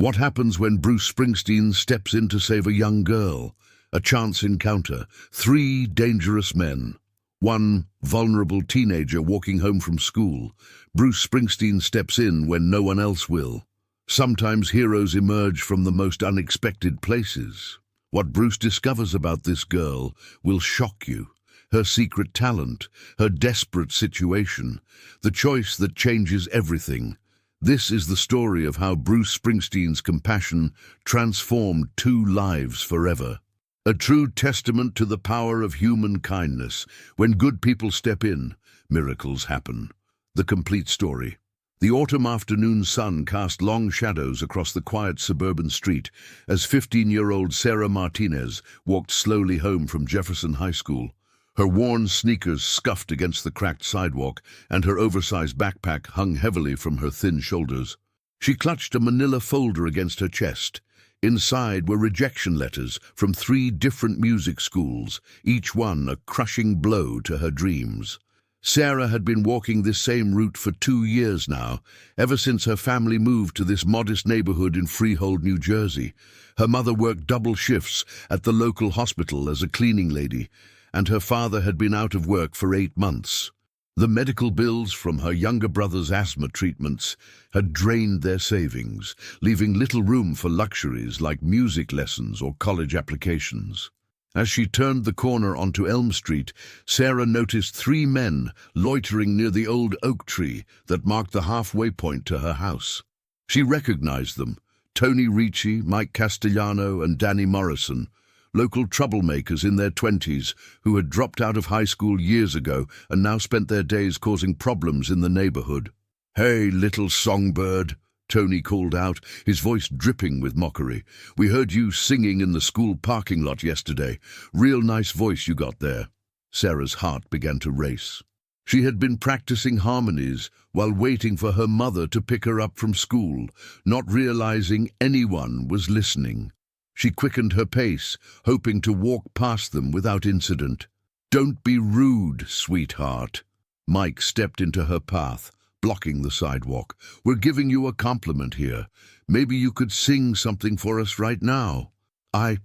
What happens when Bruce Springsteen steps in to save a young girl? A chance encounter. Three dangerous men. One vulnerable teenager walking home from school. Bruce Springsteen steps in when no one else will. Sometimes heroes emerge from the most unexpected places. What Bruce discovers about this girl will shock you. Her secret talent, her desperate situation, the choice that changes everything. This is the story of how Bruce Springsteen's compassion transformed two lives forever. A true testament to the power of human kindness. When good people step in, miracles happen. The complete story. The autumn afternoon sun cast long shadows across the quiet suburban street as 15-year-old Sarah Martinez walked slowly home from Jefferson High School. Her worn sneakers scuffed against the cracked sidewalk, and her oversized backpack hung heavily from her thin shoulders. She clutched a manila folder against her chest. Inside were rejection letters from 3 different music schools, each one a crushing blow to her dreams. Sarah had been walking this same route for 2 years now, ever since her family moved to this modest neighborhood in Freehold, New Jersey. Her mother worked double shifts at the local hospital as a cleaning lady, and her father had been out of work for 8 months. The medical bills from her younger brother's asthma treatments had drained their savings, leaving little room for luxuries like music lessons or college applications. As she turned the corner onto Elm Street, Sarah noticed 3 men loitering near the old oak tree that marked the halfway point to her house. She recognized them: Tony Ricci, Mike Castellano, and Danny Morrison, local troublemakers in their 20s who had dropped out of high school years ago and now spent their days causing problems in the neighborhood. "Hey, little songbird," Tony called out, his voice dripping with mockery. "We heard you singing in the school parking lot yesterday. Real nice voice you got there." Sarah's heart began to race. She had been practicing harmonies while waiting for her mother to pick her up from school, not realizing anyone was listening. She quickened her pace, hoping to walk past them without incident. "Don't be rude, sweetheart." Mike stepped into her path, blocking the sidewalk. "We're giving you a compliment here. Maybe you could sing something for us right now." I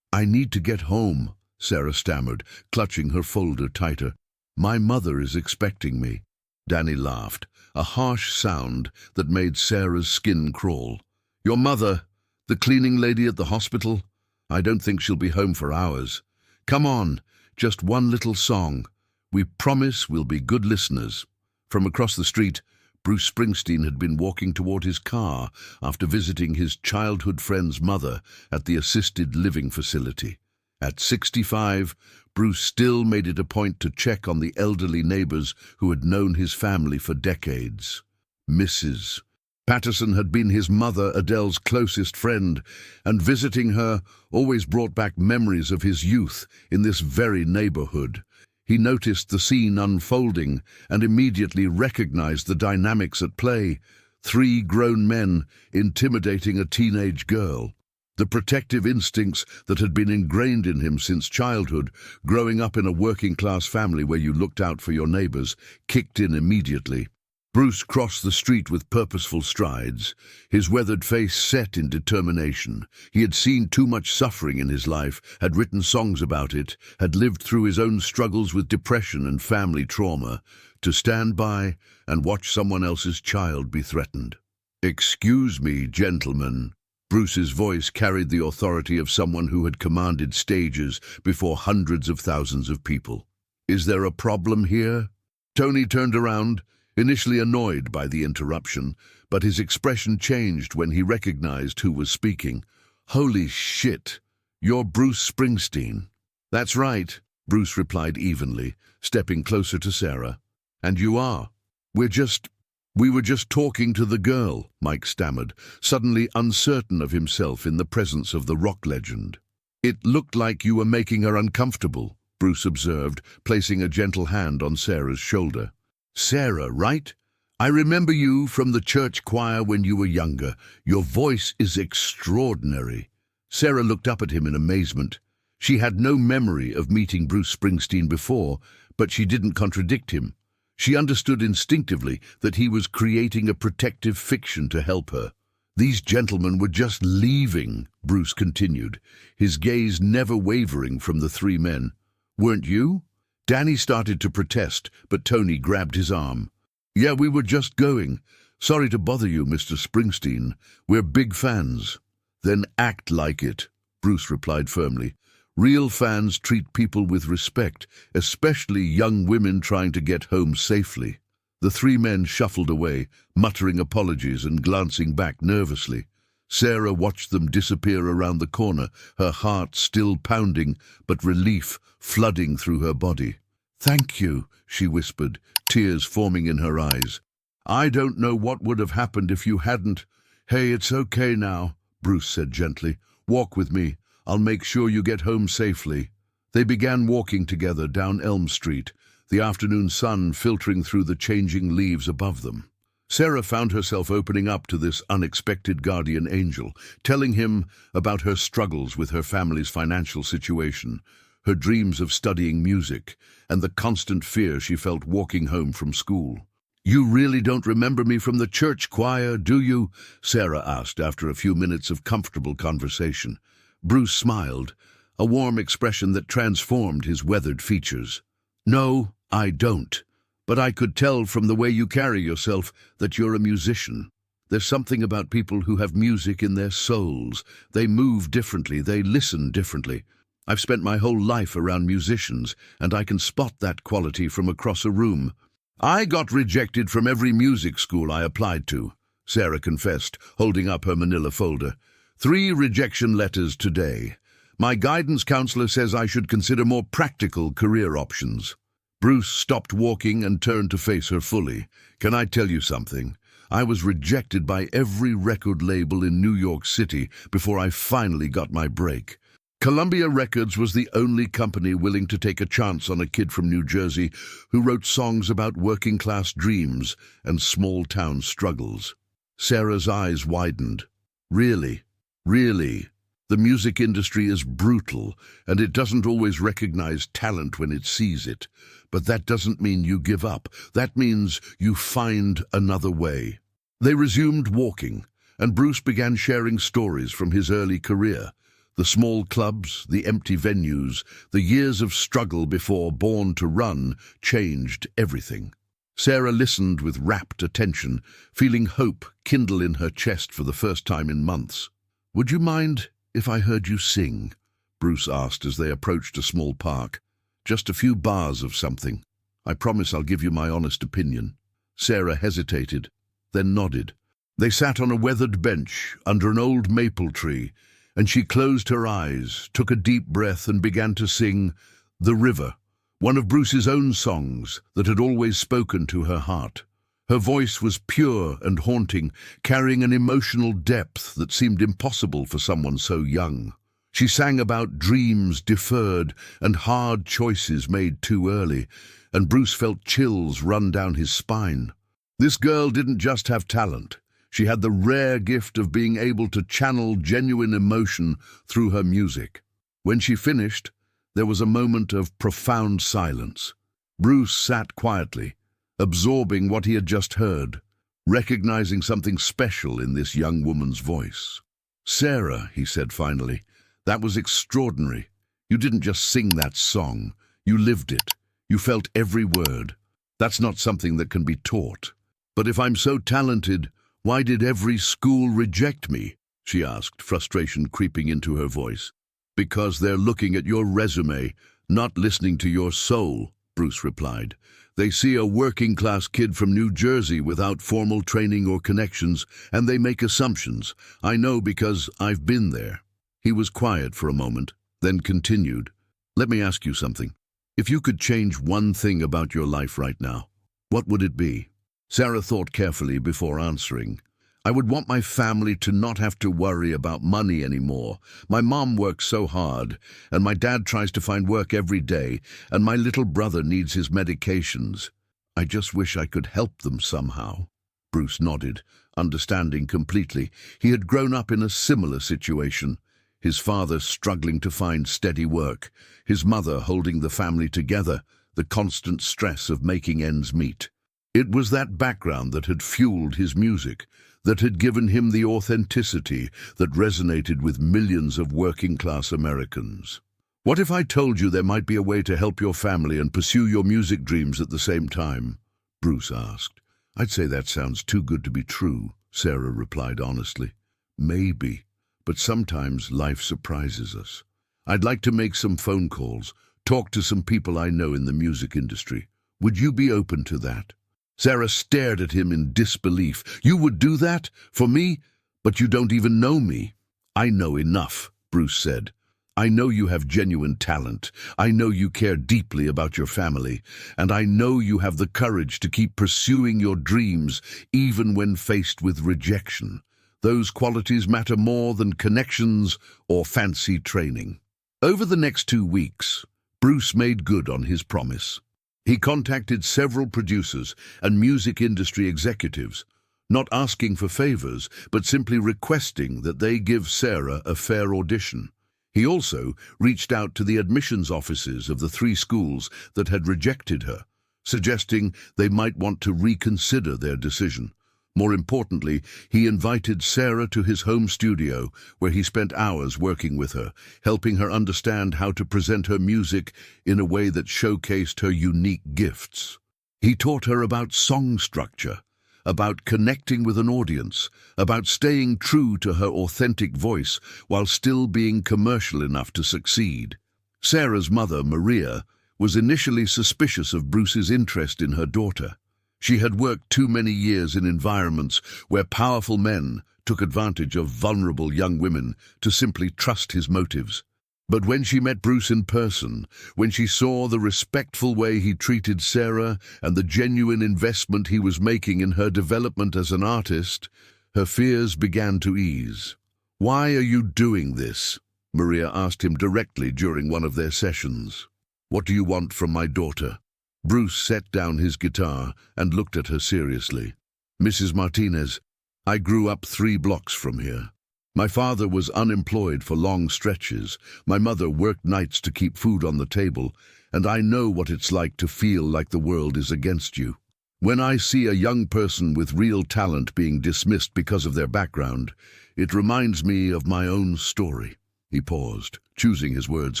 need to get home," Sarah stammered, clutching her folder tighter. "My mother is expecting me." Danny laughed, a harsh sound that made Sarah's skin crawl. "Your mother? The cleaning lady at the hospital? I don't think she'll be home for hours. Come on, just one little song. We promise we'll be good listeners." From across the street, Bruce Springsteen had been walking toward his car after visiting his childhood friend's mother at the assisted living facility. At 65, Bruce still made it a point to check on the elderly neighbors who had known his family for decades. Mrs. Patterson had been his mother Adele's closest friend, and visiting her always brought back memories of his youth in this very neighborhood. He noticed the scene unfolding and immediately recognized the dynamics at play: 3 grown men intimidating a teenage girl. The protective instincts that had been ingrained in him since childhood, growing up in a working-class family where you looked out for your neighbors, kicked in immediately. Bruce crossed the street with purposeful strides, his weathered face set in determination. He had seen too much suffering in his life, had written songs about it, had lived through his own struggles with depression and family trauma, to stand by and watch someone else's child be threatened. "Excuse me, gentlemen." Bruce's voice carried the authority of someone who had commanded stages before hundreds of thousands of people. "Is there a problem here?" Tony turned around, initially annoyed by the interruption, but his expression changed when he recognized who was speaking. "Holy shit, you're Bruce Springsteen." "That's right," Bruce replied evenly, stepping closer to Sarah. "And you are. We were just talking to the girl," Mike stammered, suddenly uncertain of himself in the presence of the rock legend. "It looked like you were making her uncomfortable," Bruce observed, placing a gentle hand on Sarah's shoulder. "Sarah, right? I remember you from the church choir when you were younger. Your voice is extraordinary." Sarah looked up at him in amazement. She had no memory of meeting Bruce Springsteen before, but she didn't contradict him. She understood instinctively that he was creating a protective fiction to help her. These gentlemen were just leaving, Bruce continued, his gaze never wavering from the three men. Weren't you? Danny started to protest, but Tony grabbed his arm. Yeah, we were just going. Sorry to bother you, Mr. Springsteen. We're big fans. Then act like it, Bruce replied firmly. Real fans treat people with respect, especially young women trying to get home safely. The three men shuffled away, muttering apologies and glancing back nervously. Sarah watched them disappear around the corner, her heart still pounding, but relief flooding through her body. Thank you, she whispered, tears forming in her eyes. I don't know what would have happened if you hadn't. Hey, it's okay now, Bruce said gently. Walk with me. I'll make sure you get home safely. They began walking together down Elm Street, the afternoon sun filtering through the changing leaves above them. Sarah found herself opening up to this unexpected guardian angel, telling him about her struggles with her family's financial situation, her dreams of studying music, and the constant fear she felt walking home from school. You really don't remember me from the church choir, do you? Sarah asked after a few minutes of comfortable conversation. Bruce smiled, a warm expression that transformed his weathered features. No, I don't. But I could tell from the way you carry yourself that you're a musician. There's something about people who have music in their souls. They move differently, they listen differently. I've spent my whole life around musicians, and I can spot that quality from across a room. I got rejected from every music school I applied to, Sarah confessed, holding up her manila folder. 3 rejection letters today. My guidance counselor says I should consider more practical career options. Bruce stopped walking and turned to face her fully. Can I tell you something? I was rejected by every record label in New York City before I finally got my break. Columbia Records was the only company willing to take a chance on a kid from New Jersey who wrote songs about working-class dreams and small-town struggles. Sarah's eyes widened. Really? Really? The music industry is brutal, and it doesn't always recognize talent when it sees it. But that doesn't mean you give up. That means you find another way. They resumed walking, and Bruce began sharing stories from his early career. The small clubs, the empty venues, the years of struggle before Born to Run changed everything. Sarah listened with rapt attention, feeling hope kindle in her chest for the first time in months. Would you mind if I heard you sing? Bruce asked as they approached a small park. Just a few bars of something. I promise I'll give you my honest opinion. Sarah hesitated, then nodded. They sat on a weathered bench under an old maple tree, and she closed her eyes, took a deep breath, and began to sing The River, one of Bruce's own songs that had always spoken to her heart. Her voice was pure and haunting, carrying an emotional depth that seemed impossible for someone so young. She sang about dreams deferred and hard choices made too early, and Bruce felt chills run down his spine. This girl didn't just have talent. She had the rare gift of being able to channel genuine emotion through her music. When she finished, there was a moment of profound silence. Bruce sat quietly, absorbing what he had just heard, recognizing something special in this young woman's voice. Sarah, he said finally, that was extraordinary. You didn't just sing that song. You lived it. You felt every word. That's not something that can be taught. But if I'm so talented, why did every school reject me? She asked, frustration creeping into her voice. Because they're looking at your resume, not listening to your soul, Bruce replied. They see a working-class kid from New Jersey without formal training or connections, and they make assumptions. I know because I've been there. He was quiet for a moment, then continued. Let me ask you something. If you could change one thing about your life right now, what would it be? Sarah thought carefully before answering. I would want my family to not have to worry about money anymore. My mom works so hard, and my dad tries to find work every day, and my little brother needs his medications. I just wish I could help them somehow. Bruce nodded, understanding completely. He had grown up in a similar situation. His father struggling to find steady work, his mother holding the family together, the constant stress of making ends meet. It was that background that had fueled his music, that had given him the authenticity that resonated with millions of working-class Americans. "What if I told you there might be a way to help your family and pursue your music dreams at the same time?" Bruce asked. "I'd say that sounds too good to be true," Sarah replied honestly. "Maybe, but sometimes life surprises us. I'd like to make some phone calls, talk to some people I know in the music industry. Would you be open to that?" Sarah stared at him in disbelief. "You would do that? For me? But you don't even know me." "I know enough," Bruce said. "I know you have genuine talent. I know you care deeply about your family. And I know you have the courage to keep pursuing your dreams, even when faced with rejection. Those qualities matter more than connections or fancy training." Over the next 2 weeks, Bruce made good on his promise. He contacted several producers and music industry executives, not asking for favors, but simply requesting that they give Sarah a fair audition. He also reached out to the admissions offices of the 3 schools that had rejected her, suggesting they might want to reconsider their decision. More importantly, he invited Sarah to his home studio, where he spent hours working with her, helping her understand how to present her music in a way that showcased her unique gifts. He taught her about song structure, about connecting with an audience, about staying true to her authentic voice while still being commercial enough to succeed. Sarah's mother, Maria, was initially suspicious of Bruce's interest in her daughter. She had worked too many years in environments where powerful men took advantage of vulnerable young women to simply trust his motives. But when she met Bruce in person, when she saw the respectful way he treated Sarah and the genuine investment he was making in her development as an artist, her fears began to ease. "Why are you doing this?" Maria asked him directly during one of their sessions. "What do you want from my daughter?" Bruce set down his guitar and looked at her seriously. "Mrs. Martinez, I grew up 3 blocks from here. My father was unemployed for long stretches. My mother worked nights to keep food on the table, and I know what it's like to feel like the world is against you. When I see a young person with real talent being dismissed because of their background, it reminds me of my own story." He paused, choosing his words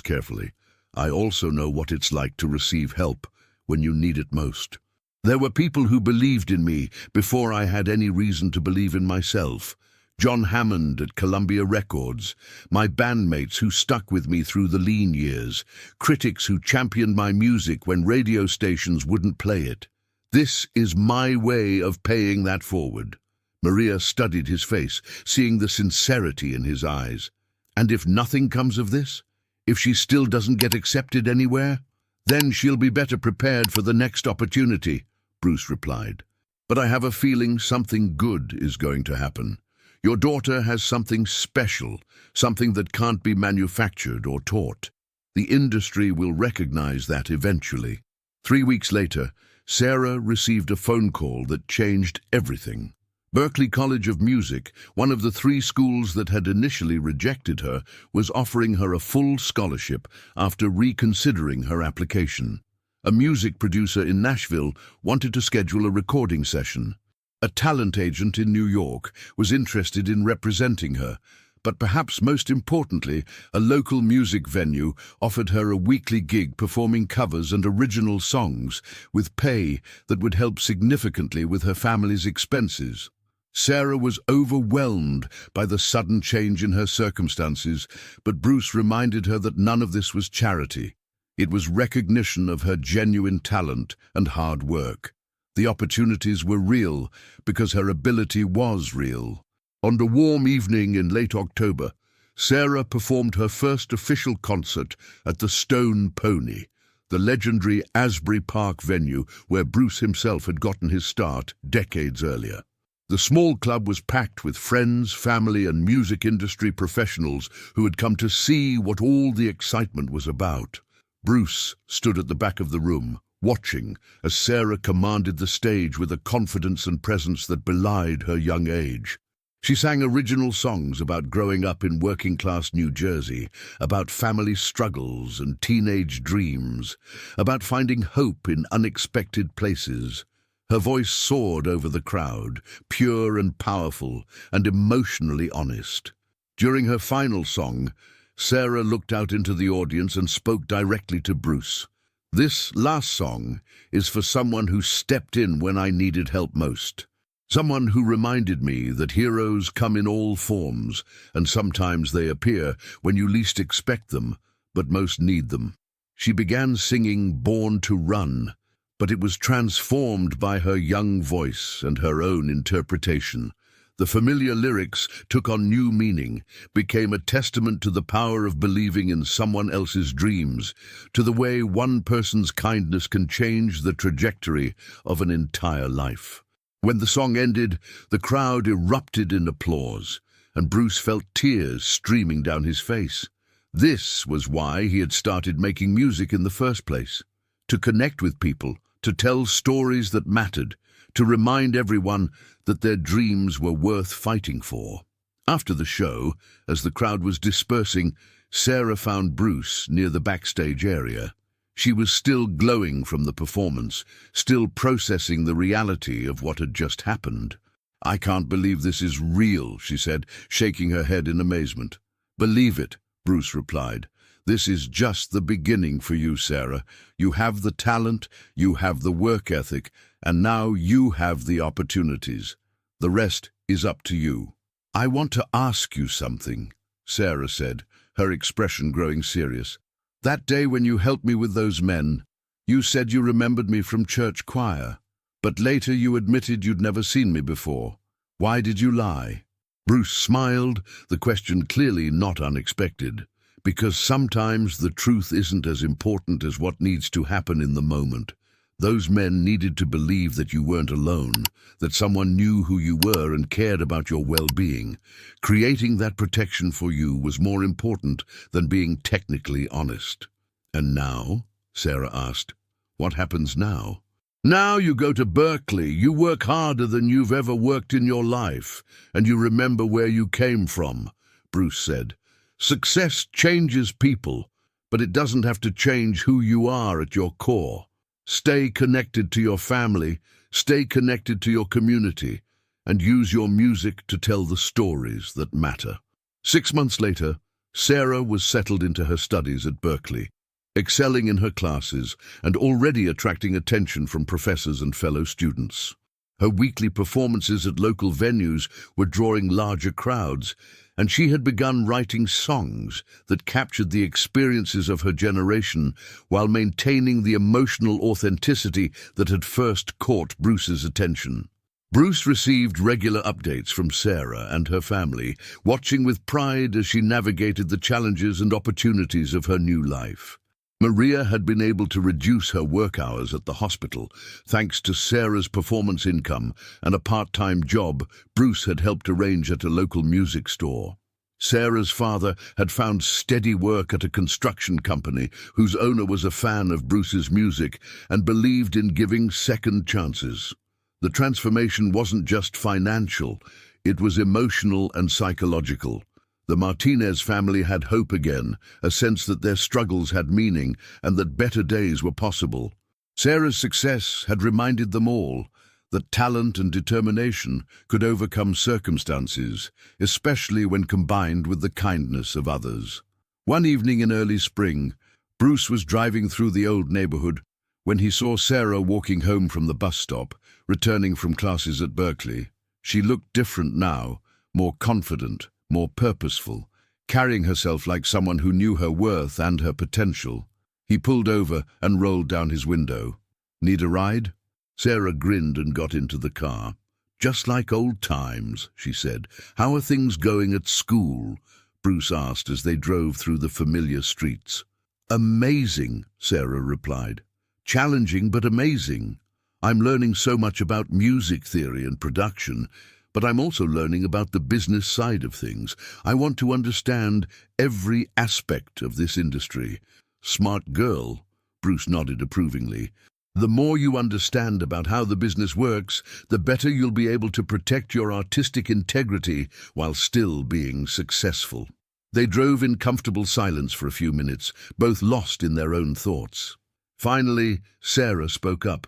carefully. "I also know what it's like to receive help when you need it most. There were people who believed in me before I had any reason to believe in myself. John Hammond at Columbia Records, my bandmates who stuck with me through the lean years, critics who championed my music when radio stations wouldn't play it. This is my way of paying that forward." Maria studied his face, seeing the sincerity in his eyes. "And if nothing comes of this? If she still doesn't get accepted anywhere? Then she'll be better prepared for the next opportunity," Bruce replied. "But I have a feeling something good is going to happen. Your daughter has something special, something that can't be manufactured or taught. The industry will recognize that eventually." 3 weeks later, Sarah received a phone call that changed everything. Berklee College of Music, one of the 3 schools that had initially rejected her, was offering her a full scholarship after reconsidering her application. A music producer in Nashville wanted to schedule a recording session. A talent agent in New York was interested in representing her, but perhaps most importantly, a local music venue offered her a weekly gig performing covers and original songs with pay that would help significantly with her family's expenses. Sarah was overwhelmed by the sudden change in her circumstances, but Bruce reminded her that none of this was charity. It was recognition of her genuine talent and hard work. The opportunities were real because her ability was real. On a warm evening in late October, Sarah performed her first official concert at the Stone Pony, the legendary Asbury Park venue where Bruce himself had gotten his start decades earlier. The small club was packed with friends, family, and music industry professionals who had come to see what all the excitement was about. Bruce stood at the back of the room, watching as Sarah commanded the stage with a confidence and presence that belied her young age. She sang original songs about growing up in working-class New Jersey, about family struggles and teenage dreams, about finding hope in unexpected places. Her voice soared over the crowd, pure and powerful and emotionally honest. During her final song, Sarah looked out into the audience and spoke directly to Bruce. "This last song is for someone who stepped in when I needed help most. Someone who reminded me that heroes come in all forms, and sometimes they appear when you least expect them, but most need them." She began singing Born to Run, but it was transformed by her young voice and her own interpretation. The familiar lyrics took on new meaning, became a testament to the power of believing in someone else's dreams, to the way one person's kindness can change the trajectory of an entire life. When the song ended, the crowd erupted in applause, and Bruce felt tears streaming down his face. This was why he had started making music in the first place: to connect with people, to tell stories that mattered, to remind everyone that their dreams were worth fighting for. After the show, as the crowd was dispersing, Sarah found Bruce near the backstage area. She was still glowing from the performance, still processing the reality of what had just happened. "I can't believe this is real," she said, shaking her head in amazement. "Believe it," Bruce replied. "This is just the beginning for you, Sarah. You have the talent, you have the work ethic, and now you have the opportunities. The rest is up to you." "I want to ask you something," Sarah said, her expression growing serious. "That day when you helped me with those men, you said you remembered me from church choir, but later you admitted you'd never seen me before. Why did you lie?" Bruce smiled, the question clearly not unexpected. "Because sometimes the truth isn't as important as what needs to happen in the moment. Those men needed to believe that you weren't alone, that someone knew who you were and cared about your well-being. Creating that protection for you was more important than being technically honest." "And now?" Sarah asked. "What happens now?" "Now you go to Berkeley, you work harder than you've ever worked in your life, and you remember where you came from," Bruce said. "Success changes people, but it doesn't have to change who you are at your core. Stay connected to your family, stay connected to your community, and use your music to tell the stories that matter." 6 months later, Sarah was settled into her studies at Berkeley, excelling in her classes and already attracting attention from professors and fellow students. Her weekly performances at local venues were drawing larger crowds, and she had begun writing songs that captured the experiences of her generation while maintaining the emotional authenticity that had first caught Bruce's attention. Bruce received regular updates from Sarah and her family, watching with pride as she navigated the challenges and opportunities of her new life. Maria had been able to reduce her work hours at the hospital thanks to Sarah's performance income and a part-time job Bruce had helped arrange at a local music store. Sarah's father had found steady work at a construction company whose owner was a fan of Bruce's music and believed in giving second chances. The transformation wasn't just financial, it was emotional and psychological. The Martinez family had hope again, a sense that their struggles had meaning and that better days were possible. Sarah's success had reminded them all that talent and determination could overcome circumstances, especially when combined with the kindness of others. One evening in early spring, Bruce was driving through the old neighborhood when he saw Sarah walking home from the bus stop, returning from classes at Berkeley. She looked different now, more confident, more purposeful, carrying herself like someone who knew her worth and her potential. He pulled over and rolled down his window. "Need a ride?" Sarah grinned and got into the car. "Just like old times," she said. "How are things going at school?" Bruce asked as they drove through the familiar streets. "Amazing," Sarah replied. "Challenging but amazing. I'm learning so much about music theory and production, but I'm also learning about the business side of things. I want to understand every aspect of this industry." "Smart girl," Bruce nodded approvingly. "The more you understand about how the business works, the better you'll be able to protect your artistic integrity while still being successful." They drove in comfortable silence for a few minutes, both lost in their own thoughts. Finally, Sarah spoke up.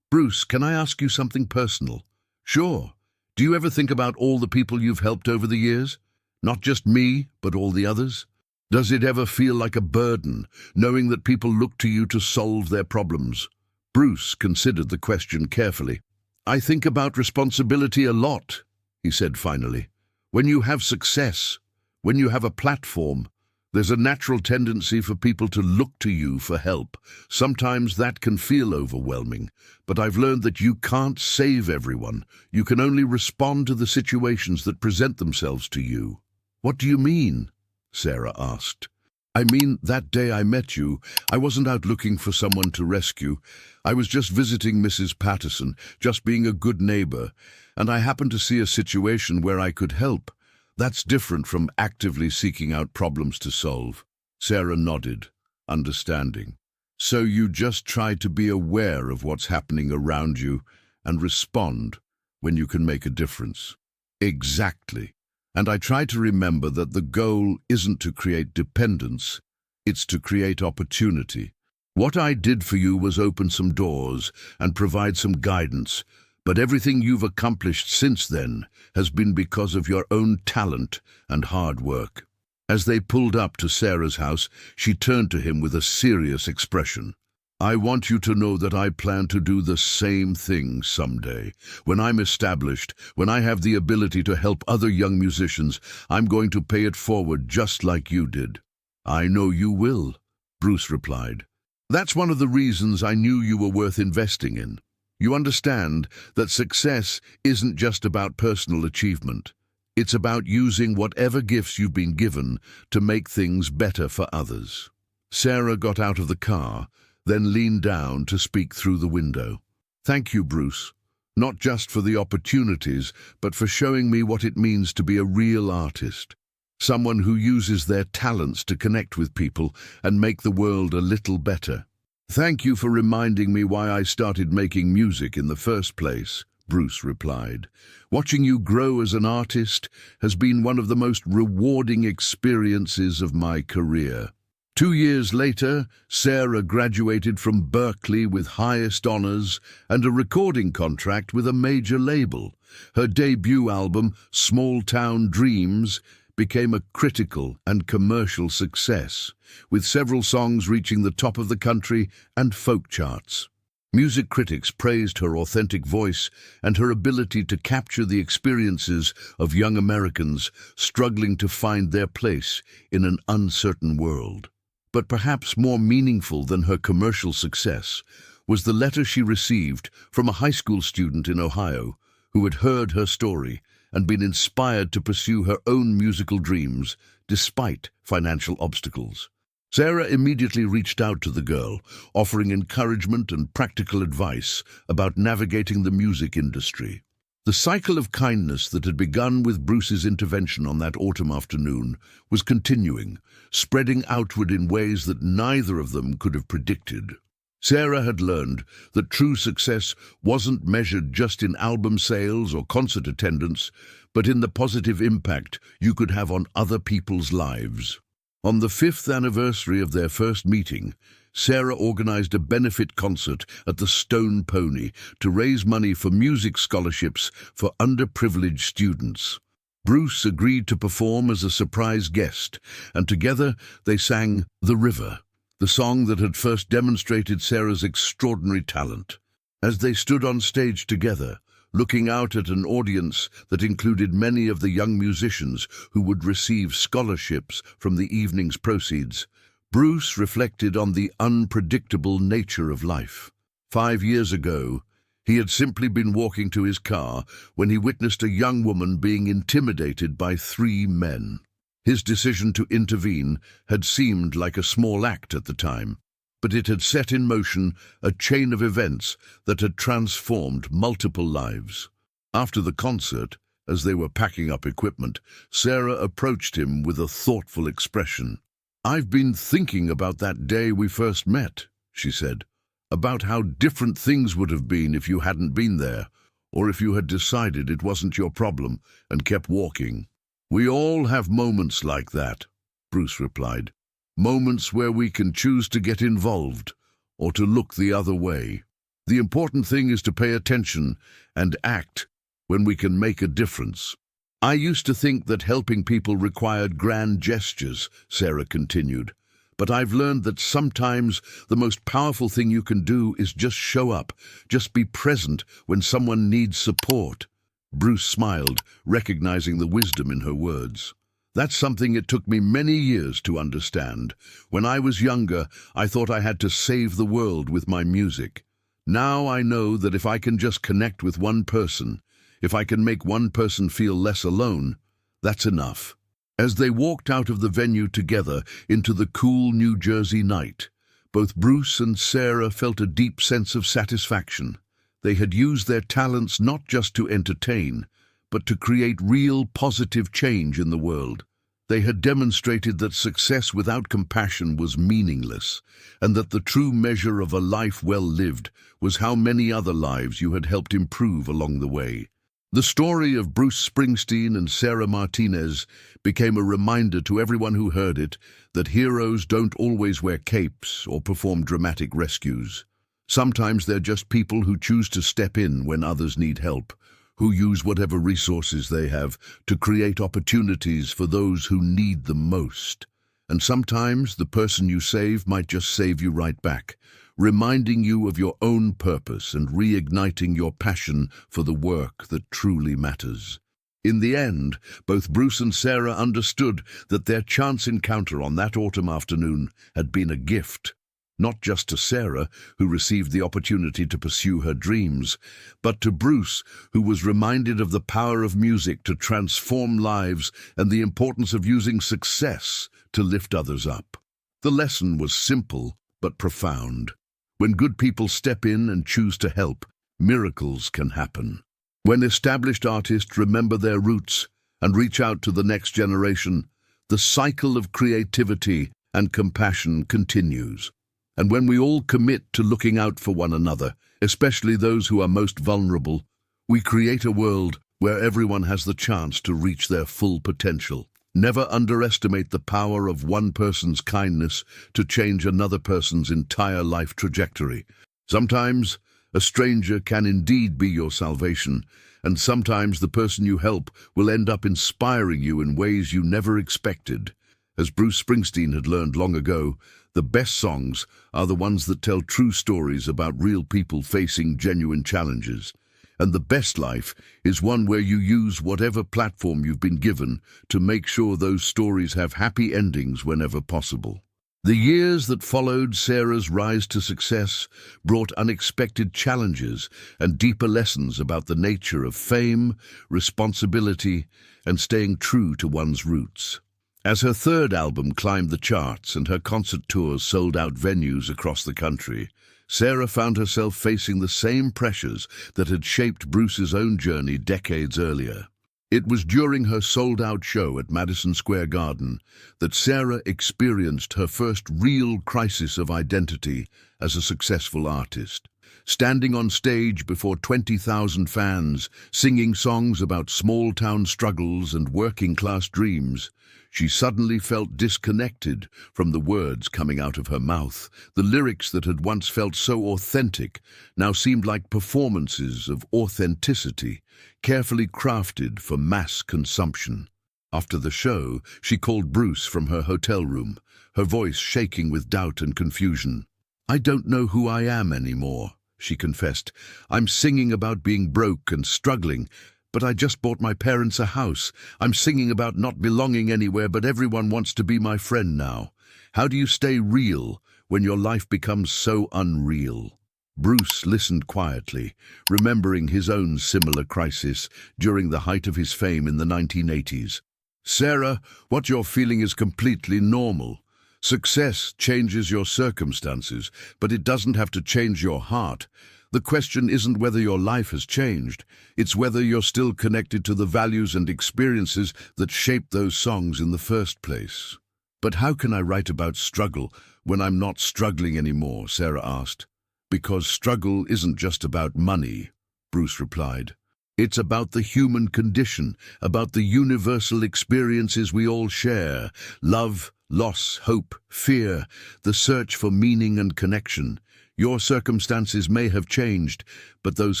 Bruce, can I ask you something personal? Sure. Do you ever think about all the people you've helped over the years? Not just me, but all the others? Does it ever feel like a burden, knowing that people look to you to solve their problems? Bruce considered the question carefully. I think about responsibility a lot, he said finally. When you have success, when you have a platform, there's a natural tendency for people to look to you for help. Sometimes that can feel overwhelming, but I've learned that you can't save everyone. You can only respond to the situations that present themselves to you. What do you mean? Sarah asked. I mean, that day I met you, I wasn't out looking for someone to rescue. I was just visiting Mrs. Patterson, just being a good neighbor, and I happened to see a situation where I could help. That's different from actively seeking out problems to solve. Sarah nodded, understanding. So you just try to be aware of what's happening around you and respond when you can make a difference. Exactly. And I try to remember that the goal isn't to create dependence, it's to create opportunity. What I did for you was open some doors and provide some guidance, but everything you've accomplished since then has been because of your own talent and hard work. As they pulled up to Sarah's house, she turned to him with a serious expression. I want you to know that I plan to do the same thing someday. When I'm established, when I have the ability to help other young musicians, I'm going to pay it forward just like you did. I know you will, Bruce replied. That's one of the reasons I knew you were worth investing in. You understand that success isn't just about personal achievement. It's about using whatever gifts you've been given to make things better for others. Sarah got out of the car, then leaned down to speak through the window. Thank you, Bruce. Not just for the opportunities, but for showing me what it means to be a real artist. Someone who uses their talents to connect with people and make the world a little better. Thank you for reminding me why I started making music in the first place, Bruce replied. Watching you grow as an artist has been one of the most rewarding experiences of my career. 2 years later, Sarah graduated from Berkeley with highest honors and a recording contract with a major label. Her debut album, Small Town Dreams, became a critical and commercial success, with several songs reaching the top of the country and folk charts. Music critics praised her authentic voice and her ability to capture the experiences of young Americans struggling to find their place in an uncertain world. But perhaps more meaningful than her commercial success was the letter she received from a high school student in Ohio who had heard her story and been inspired to pursue her own musical dreams despite financial obstacles. Sarah immediately reached out to the girl, offering encouragement and practical advice about navigating the music industry. The cycle of kindness that had begun with Bruce's intervention on that autumn afternoon was continuing, spreading outward in ways that neither of them could have predicted. Sarah had learned that true success wasn't measured just in album sales or concert attendance, but in the positive impact you could have on other people's lives. On the 5th anniversary of their first meeting, Sarah organized a benefit concert at the Stone Pony to raise money for music scholarships for underprivileged students. Bruce agreed to perform as a surprise guest, and together they sang The River, the song that had first demonstrated Sarah's extraordinary talent. As they stood on stage together, looking out at an audience that included many of the young musicians who would receive scholarships from the evening's proceeds, Bruce reflected on the unpredictable nature of life. 5 years ago, he had simply been walking to his car when he witnessed a young woman being intimidated by 3 men. His decision to intervene had seemed like a small act at the time, but it had set in motion a chain of events that had transformed multiple lives. After the concert, as they were packing up equipment, Sarah approached him with a thoughtful expression. I've been thinking about that day we first met, she said, about how different things would have been if you hadn't been there, or if you had decided it wasn't your problem and kept walking. We all have moments like that, Bruce replied. Moments where we can choose to get involved or to look the other way. The important thing is to pay attention and act when we can make a difference. I used to think that helping people required grand gestures, Sarah continued. But I've learned that sometimes the most powerful thing you can do is just show up, just be present when someone needs support. Bruce smiled, recognizing the wisdom in her words. That's something it took me many years to understand. When I was younger, I thought I had to save the world with my music. Now I know that if I can just connect with one person, if I can make one person feel less alone, that's enough. As they walked out of the venue together into the cool New Jersey night, both Bruce and Sarah felt a deep sense of satisfaction. They had used their talents not just to entertain, but to create real positive change in the world. They had demonstrated that success without compassion was meaningless, and that the true measure of a life well lived was how many other lives you had helped improve along the way. The story of Bruce Springsteen and Sarah Martinez became a reminder to everyone who heard it that heroes don't always wear capes or perform dramatic rescues. Sometimes they're just people who choose to step in when others need help, who use whatever resources they have to create opportunities for those who need them most. And sometimes the person you save might just save you right back, reminding you of your own purpose and reigniting your passion for the work that truly matters. In the end, both Bruce and Sarah understood that their chance encounter on that autumn afternoon had been a gift, not just to Sarah, who received the opportunity to pursue her dreams, but to Bruce, who was reminded of the power of music to transform lives and the importance of using success to lift others up. The lesson was simple but profound. When good people step in and choose to help, miracles can happen. When established artists remember their roots and reach out to the next generation, the cycle of creativity and compassion continues. And when we all commit to looking out for one another, especially those who are most vulnerable, we create a world where everyone has the chance to reach their full potential. Never underestimate the power of one person's kindness to change another person's entire life trajectory. Sometimes a stranger can indeed be your salvation, and sometimes the person you help will end up inspiring you in ways you never expected. As Bruce Springsteen had learned long ago, the best songs are the ones that tell true stories about real people facing genuine challenges. And the best life is one where you use whatever platform you've been given to make sure those stories have happy endings whenever possible. The years that followed Sarah's rise to success brought unexpected challenges and deeper lessons about the nature of fame, responsibility, and staying true to one's roots. As her third album climbed the charts and her concert tours sold out venues across the country, Sarah found herself facing the same pressures that had shaped Bruce's own journey decades earlier. It was during her sold-out show at Madison Square Garden that Sarah experienced her first real crisis of identity as a successful artist. Standing on stage before 20,000 fans, singing songs about small-town struggles and working-class dreams, she suddenly felt disconnected from the words coming out of her mouth. The lyrics that had once felt so authentic now seemed like performances of authenticity, carefully crafted for mass consumption. After the show, she called Bruce from her hotel room, her voice shaking with doubt and confusion. "I don't know who I am anymore," she confessed. "I'm singing about being broke and struggling, but I just bought my parents a house. I'm singing about not belonging anywhere, but everyone wants to be my friend now. How do you stay real when your life becomes so unreal?" Bruce listened quietly, remembering his own similar crisis during the height of his fame in the 1980s. "Sarah, what you're feeling is completely normal. Success changes your circumstances, but it doesn't have to change your heart. The question isn't whether your life has changed, it's whether you're still connected to the values and experiences that shaped those songs in the first place." "But how can I write about struggle when I'm not struggling anymore?" Sarah asked. "Because struggle isn't just about money," Bruce replied. "It's about the human condition, about the universal experiences we all share: love, loss, hope, fear, the search for meaning and connection. Your circumstances may have changed, but those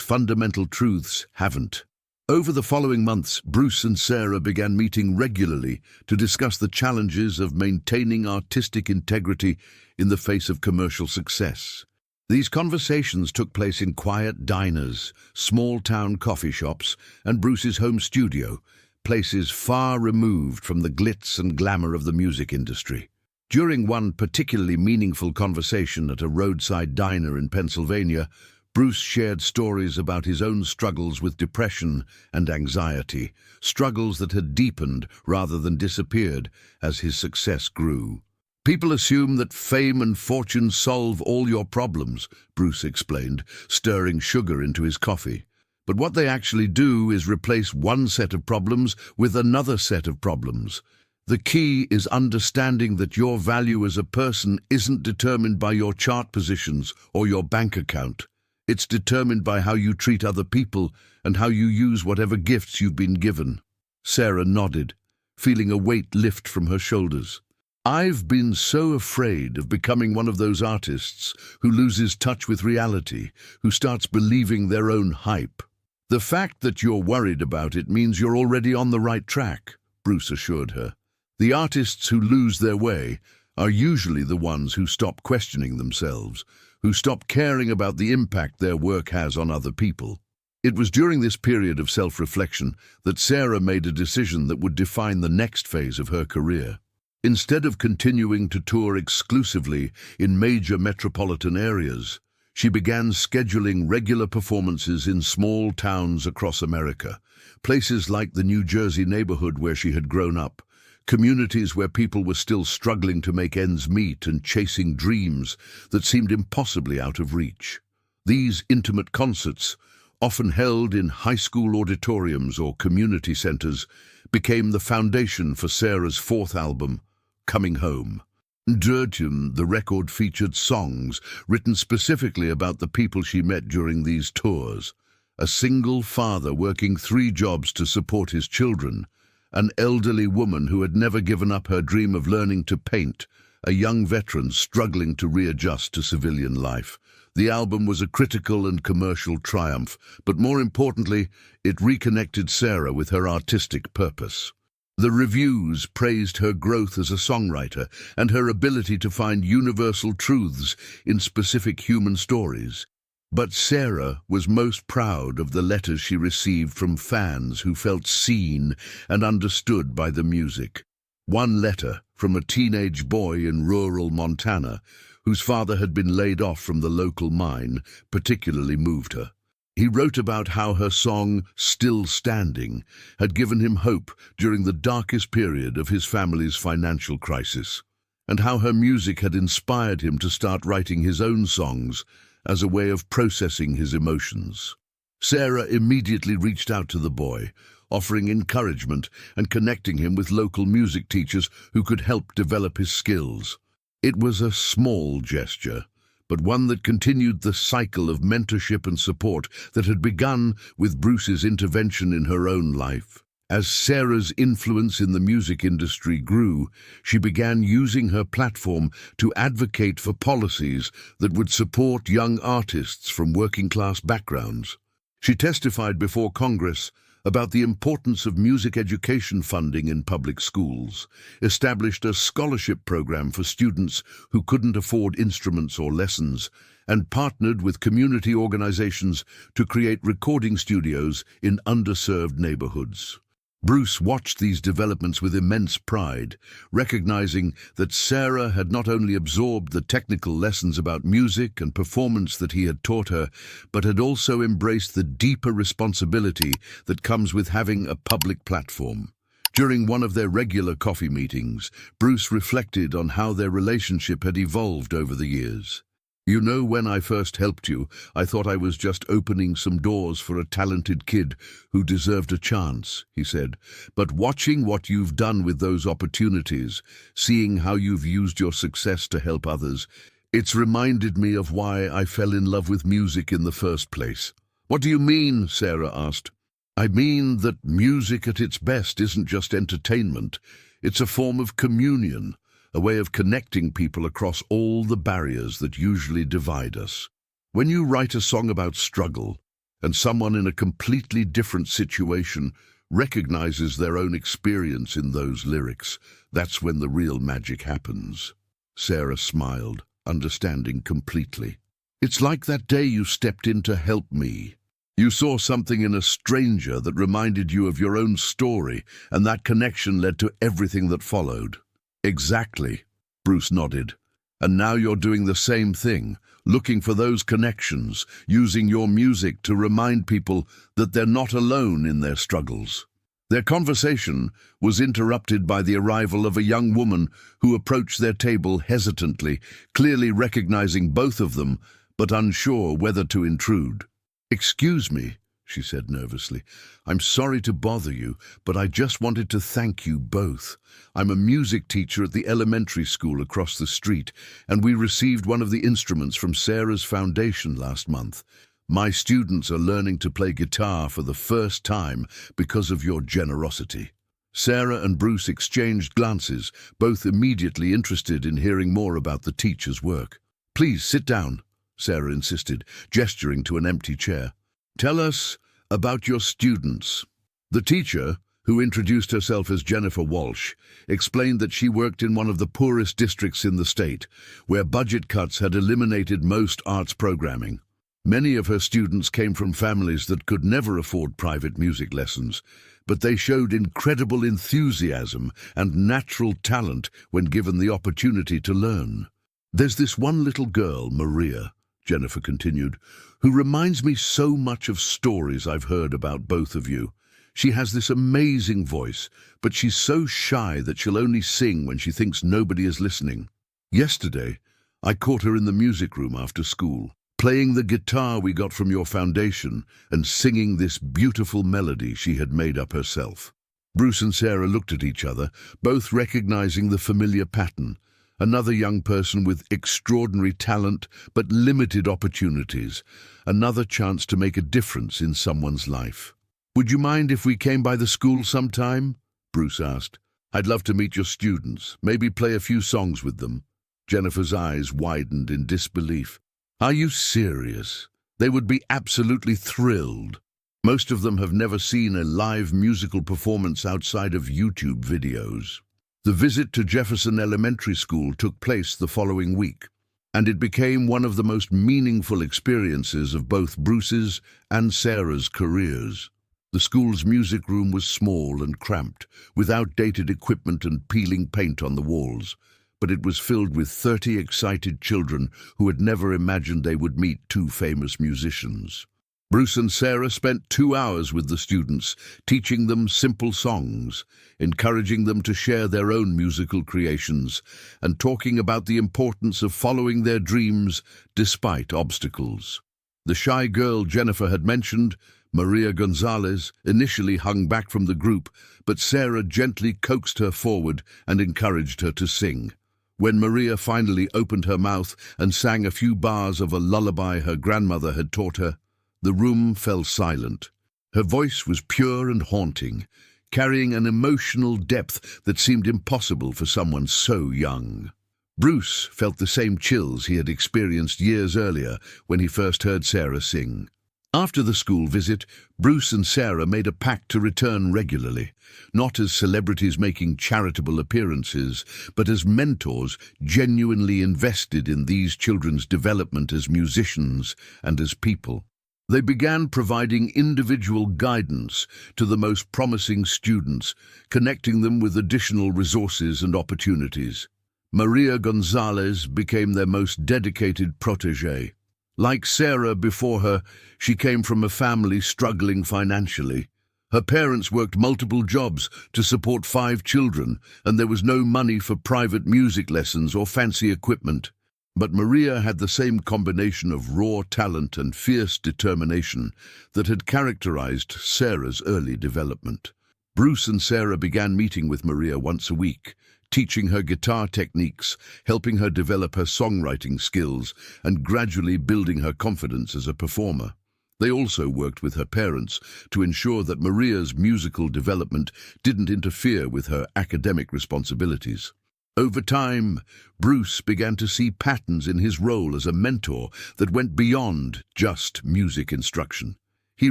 fundamental truths haven't. Over the following months, Bruce and Sarah began meeting regularly to discuss the challenges of maintaining artistic integrity in the face of commercial success. These conversations took place in quiet diners, small-town coffee shops, and Bruce's home studio, places far removed from the glitz and glamour of the music industry. During one particularly meaningful conversation at a roadside diner in Pennsylvania, Bruce shared stories about his own struggles with depression and anxiety, struggles that had deepened rather than disappeared as his success grew. "People assume that fame and fortune solve all your problems," Bruce explained, stirring sugar into his coffee. "But what they actually do is replace one set of problems with another set of problems. The key is understanding that your value as a person isn't determined by your chart positions or your bank account. It's determined by how you treat other people and how you use whatever gifts you've been given." Sarah nodded, feeling a weight lift from her shoulders. "I've been so afraid of becoming one of those artists who loses touch with reality, who starts believing their own hype." "The fact that you're worried about it means you're already on the right track," Bruce assured her. "The artists who lose their way are usually the ones who stop questioning themselves, who stop caring about the impact their work has on other people." It was during this period of self-reflection that Sarah made a decision that would define the next phase of her career. Instead of continuing to tour exclusively in major metropolitan areas, she began scheduling regular performances in small towns across America, places like the New Jersey neighborhood where she had grown up, communities where people were still struggling to make ends meet and chasing dreams that seemed impossibly out of reach. These intimate concerts, often held in high school auditoriums or community centers, became the foundation for Sarah's fourth album, Coming Home. The record featured songs written specifically about the people she met during these tours. A single father working 3 jobs to support his children, an elderly woman who had never given up her dream of learning to paint, a young veteran struggling to readjust to civilian life. The album was a critical and commercial triumph, but more importantly, it reconnected Sarah with her artistic purpose. The reviews praised her growth as a songwriter and her ability to find universal truths in specific human stories. But Sarah was most proud of the letters she received from fans who felt seen and understood by the music. One letter from a teenage boy in rural Montana, whose father had been laid off from the local mine, particularly moved her. He wrote about how her song, Still Standing, had given him hope during the darkest period of his family's financial crisis, and how her music had inspired him to start writing his own songs as a way of processing his emotions. Sarah immediately reached out to the boy, offering encouragement and connecting him with local music teachers who could help develop his skills. It was a small gesture, but one that continued the cycle of mentorship and support that had begun with Bruce's intervention in her own life. As Sarah's influence in the music industry grew, she began using her platform to advocate for policies that would support young artists from working-class backgrounds. She testified before Congress about the importance of music education funding in public schools, established a scholarship program for students who couldn't afford instruments or lessons, and partnered with community organizations to create recording studios in underserved neighborhoods. Bruce watched these developments with immense pride, recognizing that Sarah had not only absorbed the technical lessons about music and performance that he had taught her, but had also embraced the deeper responsibility that comes with having a public platform. During one of their regular coffee meetings, Bruce reflected on how their relationship had evolved over the years. "You know, when I first helped you, I thought I was just opening some doors for a talented kid who deserved a chance," he said. "But watching what you've done with those opportunities, seeing how you've used your success to help others, it's reminded me of why I fell in love with music in the first place." "What do you mean?" Sarah asked. "I mean that music at its best isn't just entertainment. It's a form of communion, a way of connecting people across all the barriers that usually divide us. When you write a song about struggle, and someone in a completely different situation recognizes their own experience in those lyrics, that's when the real magic happens. Sarah smiled, understanding completely. It's like that day you stepped in to help me. You saw something in a stranger that reminded you of your own story, and that connection led to everything that followed. Exactly, Bruce nodded. And now you're doing the same thing, looking for those connections, using your music to remind people that they're not alone in their struggles. Their conversation was interrupted by the arrival of a young woman who approached their table hesitantly, clearly recognizing both of them, but unsure whether to intrude. "Excuse me," she said nervously. "I'm sorry to bother you, but I just wanted to thank you both. I'm a music teacher at the elementary school across the street, and we received one of the instruments from Sarah's foundation last month. My students are learning to play guitar for the first time because of your generosity." Sarah and Bruce exchanged glances, both immediately interested in hearing more about the teacher's work. "Please sit down," Sarah insisted, gesturing to an empty chair. "Tell us about your students." The teacher, who introduced herself as Jennifer Walsh, explained that she worked in one of the poorest districts in the state, where budget cuts had eliminated most arts programming. Many of her students came from families that could never afford private music lessons, but they showed incredible enthusiasm and natural talent when given the opportunity to learn. "There's this one little girl, Maria," Jennifer continued, "who reminds me so much of stories I've heard about both of you. She has this amazing voice, but she's so shy that she'll only sing when she thinks nobody is listening. Yesterday, I caught her in the music room after school, playing the guitar we got from your foundation and singing this beautiful melody she had made up herself." Bruce and Sarah looked at each other, both recognizing the familiar pattern. Another young person with extraordinary talent but limited opportunities. Another chance to make a difference in someone's life. "Would you mind if we came by the school sometime?" Bruce asked. "I'd love to meet your students, maybe play a few songs with them." Jennifer's eyes widened in disbelief. "Are you serious? They would be absolutely thrilled. Most of them have never seen a live musical performance outside of YouTube videos." The visit to Jefferson Elementary School took place the following week, and it became one of the most meaningful experiences of both Bruce's and Sarah's careers. The school's music room was small and cramped, with outdated equipment and peeling paint on the walls, but it was filled with 30 excited children who had never imagined they would meet two famous musicians. Bruce and Sarah spent 2 hours with the students, teaching them simple songs, encouraging them to share their own musical creations, and talking about the importance of following their dreams despite obstacles. The shy girl Jennifer had mentioned, Maria Gonzalez, initially hung back from the group, but Sarah gently coaxed her forward and encouraged her to sing. When Maria finally opened her mouth and sang a few bars of a lullaby her grandmother had taught her, the room fell silent. Her voice was pure and haunting, carrying an emotional depth that seemed impossible for someone so young. Bruce felt the same chills he had experienced years earlier when he first heard Sarah sing. After the school visit, Bruce and Sarah made a pact to return regularly, not as celebrities making charitable appearances, but as mentors genuinely invested in these children's development as musicians and as people. They began providing individual guidance to the most promising students, connecting them with additional resources and opportunities. Maria Gonzalez became their most dedicated protégé. Like Sarah before her, she came from a family struggling financially. Her parents worked multiple jobs to support 5 children, and there was no money for private music lessons or fancy equipment. But Maria had the same combination of raw talent and fierce determination that had characterized Sarah's early development. Bruce and Sarah began meeting with Maria once a week, teaching her guitar techniques, helping her develop her songwriting skills, and gradually building her confidence as a performer. They also worked with her parents to ensure that Maria's musical development didn't interfere with her academic responsibilities. Over time, Bruce began to see patterns in his role as a mentor that went beyond just music instruction. He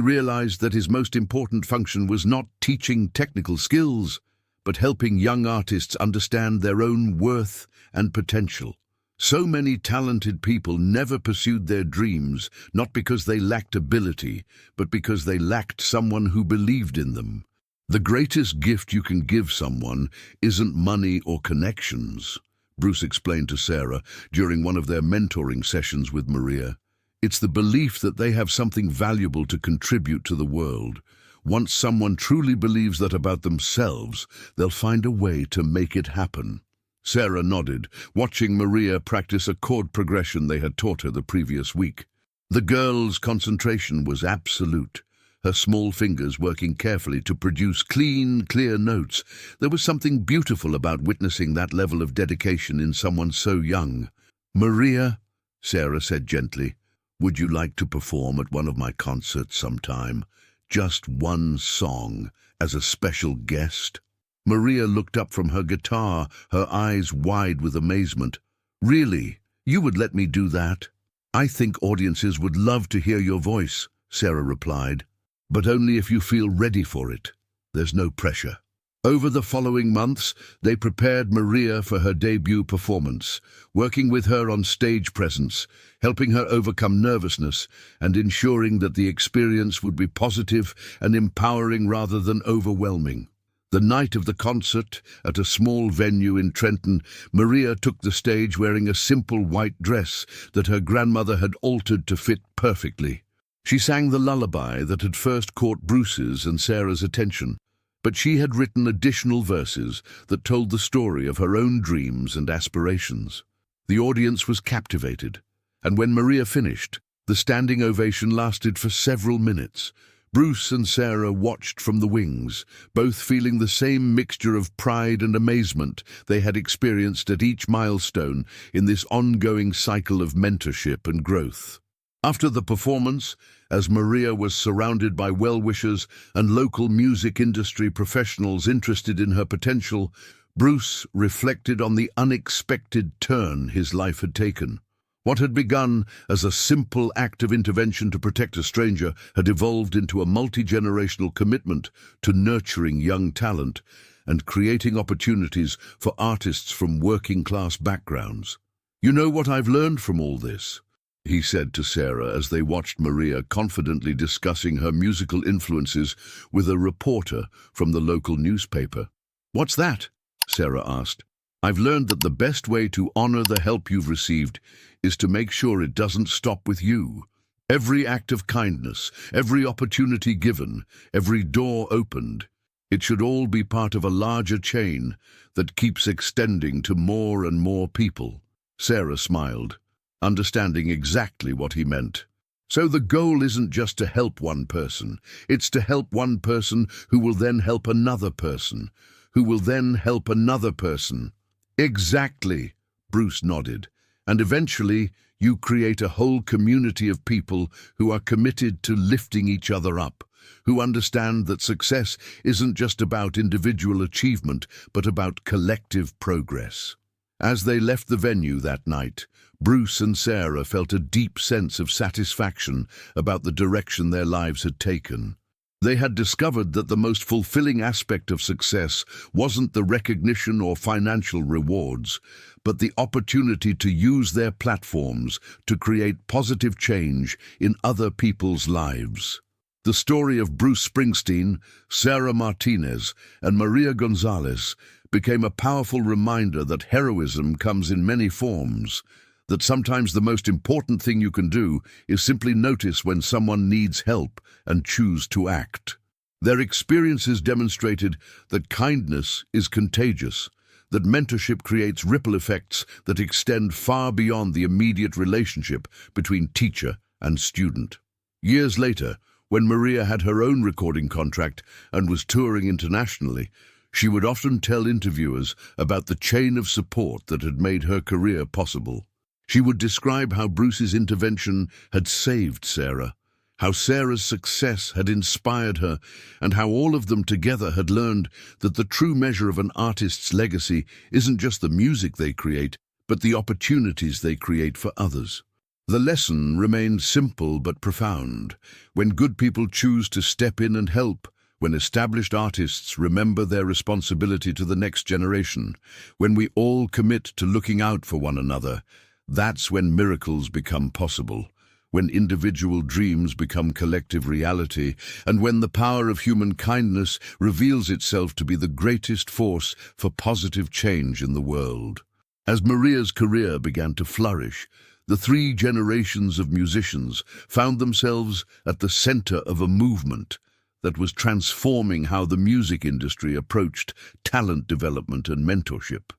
realized that his most important function was not teaching technical skills, but helping young artists understand their own worth and potential. So many talented people never pursued their dreams, not because they lacked ability, but because they lacked someone who believed in them. The greatest gift you can give someone isn't money or connections, Bruce explained to Sarah during one of their mentoring sessions with Maria. It's the belief that they have something valuable to contribute to the world. Once someone truly believes that about themselves, they'll find a way to make it happen. Sarah nodded, watching Maria practice a chord progression they had taught her the previous week. The girl's concentration was absolute, her small fingers working carefully to produce clean, clear notes. There was something beautiful about witnessing that level of dedication in someone so young. "Maria," Sarah said gently, "would you like to perform at one of my concerts sometime? Just one song, as a special guest?" Maria looked up from her guitar, her eyes wide with amazement. "Really? You would let me do that?" "I think audiences would love to hear your voice," Sarah replied. "But only if you feel ready for it. There's no pressure." Over the following months, they prepared Maria for her debut performance, working with her on stage presence, helping her overcome nervousness, and ensuring that the experience would be positive and empowering rather than overwhelming. The night of the concert, at a small venue in Trenton, Maria took the stage wearing a simple white dress that her grandmother had altered to fit perfectly. She sang the lullaby that had first caught Bruce's and Sarah's attention, but she had written additional verses that told the story of her own dreams and aspirations. The audience was captivated, and when Maria finished, the standing ovation lasted for several minutes. Bruce and Sarah watched from the wings, both feeling the same mixture of pride and amazement they had experienced at each milestone in this ongoing cycle of mentorship and growth. After the performance, as Maria was surrounded by well-wishers and local music industry professionals interested in her potential, Bruce reflected on the unexpected turn his life had taken. What had begun as a simple act of intervention to protect a stranger had evolved into a multi-generational commitment to nurturing young talent and creating opportunities for artists from working-class backgrounds. "You know what I've learned from all this?" he said to Sarah as they watched Maria confidently discussing her musical influences with a reporter from the local newspaper. "What's that?" Sarah asked. "I've learned that the best way to honor the help you've received is to make sure it doesn't stop with you. Every act of kindness, every opportunity given, every door opened, it should all be part of a larger chain that keeps extending to more and more people." Sarah smiled, understanding exactly what he meant. So the goal isn't just to help one person, it's to help one person who will then help another person, who will then help another person. "Exactly," Bruce nodded. "And eventually you create a whole community of people who are committed to lifting each other up, who understand that success isn't just about individual achievement, but about collective progress." As they left the venue that night, Bruce and Sarah felt a deep sense of satisfaction about the direction their lives had taken. They had discovered that the most fulfilling aspect of success wasn't the recognition or financial rewards, but the opportunity to use their platforms to create positive change in other people's lives. The story of Bruce Springsteen, Sarah Martinez, and Maria Gonzalez became a powerful reminder that heroism comes in many forms, that sometimes the most important thing you can do is simply notice when someone needs help and choose to act. Their experiences demonstrated that kindness is contagious, that mentorship creates ripple effects that extend far beyond the immediate relationship between teacher and student. Years later, when Maria had her own recording contract and was touring internationally, she would often tell interviewers about the chain of support that had made her career possible. She would describe how Bruce's intervention had saved Sarah, how Sarah's success had inspired her, and how all of them together had learned that the true measure of an artist's legacy isn't just the music they create, but the opportunities they create for others. The lesson remained simple but profound. When good people choose to step in and help, when established artists remember their responsibility to the next generation, when we all commit to looking out for one another, that's when miracles become possible. When individual dreams become collective reality, and when the power of human kindness reveals itself to be the greatest force for positive change in the world. As Maria's career began to flourish, the three generations of musicians found themselves at the center of a movement that was transforming how the music industry approached talent development and mentorship.